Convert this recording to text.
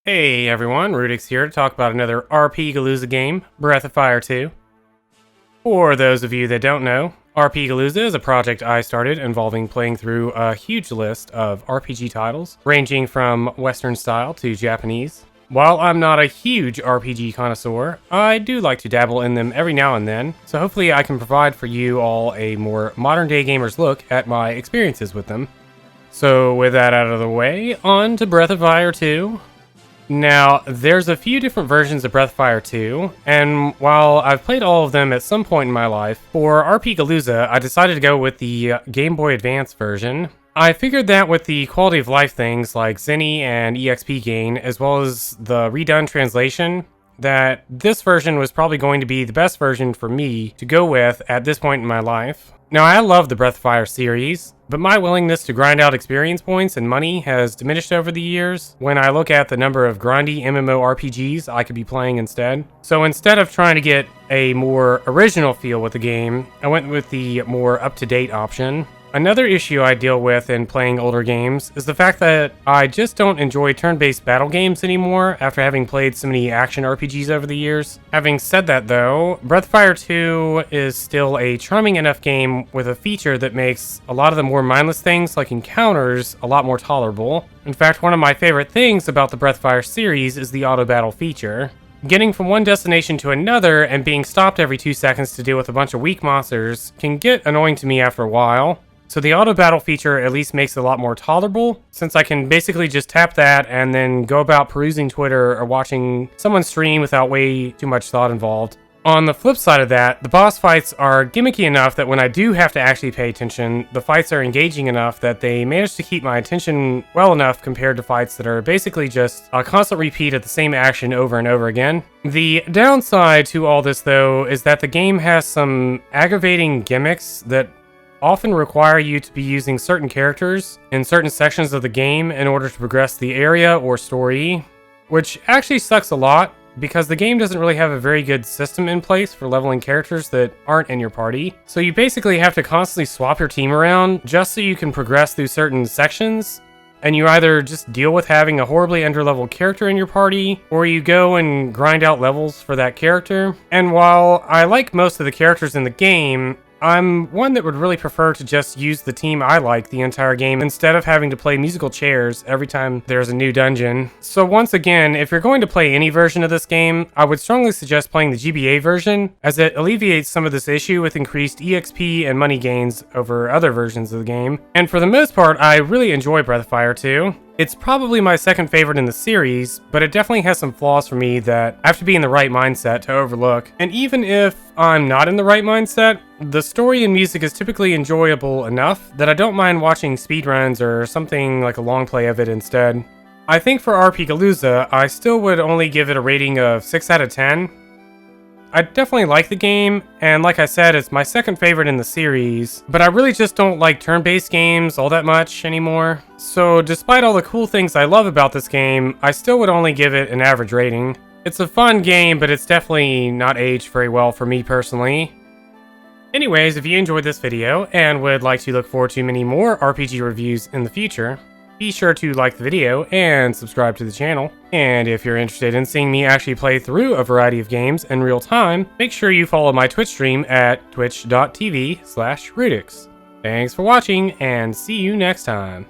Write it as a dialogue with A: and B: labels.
A: Hey everyone, rudyxx here to talk about another RPGalooza game, Breath of Fire 2. For those of you that don't know, RPGalooza is a project I started involving playing through a huge list of RPG titles, ranging from Western style to Japanese. While I'm not a huge RPG connoisseur, I do like to dabble in them every now and then, so hopefully I can provide for you all a more modern day gamer's look at my experiences with them. So with that out of the way, on to Breath of Fire 2. Now, there's a few different versions of Breath of Fire 2, and while I've played all of them at some point in my life, for RPGalooza, I decided to go with the Game Boy Advance version. I figured that with the quality of life things like Zenny and EXP gain, as well as the redone translation, that this version was probably going to be the best version for me to go with at this point in my life. Now, I love the Breath of Fire series, but my willingness to grind out experience points and money has diminished over the years when I look at the number of grindy MMORPGs I could be playing instead. So instead of trying to get a more original feel with the game, I went with the more up-to-date option. Another issue I deal with in playing older games is the fact that I just don't enjoy turn-based battle games anymore after having played so many action RPGs over the years. Having said that though, Breath of Fire 2 is still a charming enough game with a feature that makes a lot of the more mindless things like encounters a lot more tolerable. In fact, one of my favorite things about the Breath of Fire series is the auto battle feature. Getting from one destination to another and being stopped every 2 seconds to deal with a bunch of weak monsters can get annoying to me after a while. So the auto battle feature at least makes it a lot more tolerable, since I can basically just tap that and then go about perusing Twitter or watching someone stream without way too much thought involved. On the flip side of that, the boss fights are gimmicky enough that when I do have to actually pay attention, the fights are engaging enough that they manage to keep my attention well enough compared to fights that are basically just a constant repeat of the same action over and over again. The downside to all this though is that the game has some aggravating gimmicks that often require you to be using certain characters in certain sections of the game in order to progress the area or story, which actually sucks a lot because the game doesn't really have a very good system in place for leveling characters that aren't in your party. So you basically have to constantly swap your team around just so you can progress through certain sections, and you either just deal with having a horribly underleveled character in your party, or you go and grind out levels for that character. And while I like most of the characters in the game, I'm one that would really prefer to just use the team I like the entire game instead of having to play musical chairs every time there's a new dungeon. So once again, if you're going to play any version of this game, I would strongly suggest playing the GBA version, as it alleviates some of this issue with increased EXP and money gains over other versions of the game. And for the most part, I really enjoy Breath of Fire 2. It's probably my second favorite in the series, but it definitely has some flaws for me that I have to be in the right mindset to overlook. And even if I'm not in the right mindset, the story and music is typically enjoyable enough that I don't mind watching speedruns or something like a long play of it instead. I think for RPGalooza, I still would only give it a rating of 6 out of 10. I definitely like the game, and like I said, it's my second favorite in the series, but I really just don't like turn-based games all that much anymore. So despite all the cool things I love about this game, I still would only give it an average rating. It's a fun game, but it's definitely not aged very well for me personally. Anyways, if you enjoyed this video and would like to look forward to many more RPG reviews in the future, be sure to like the video and subscribe to the channel. And if you're interested in seeing me actually play through a variety of games in real time, make sure you follow my Twitch stream at twitch.tv/rudyxx. Thanks for watching, and see you next time.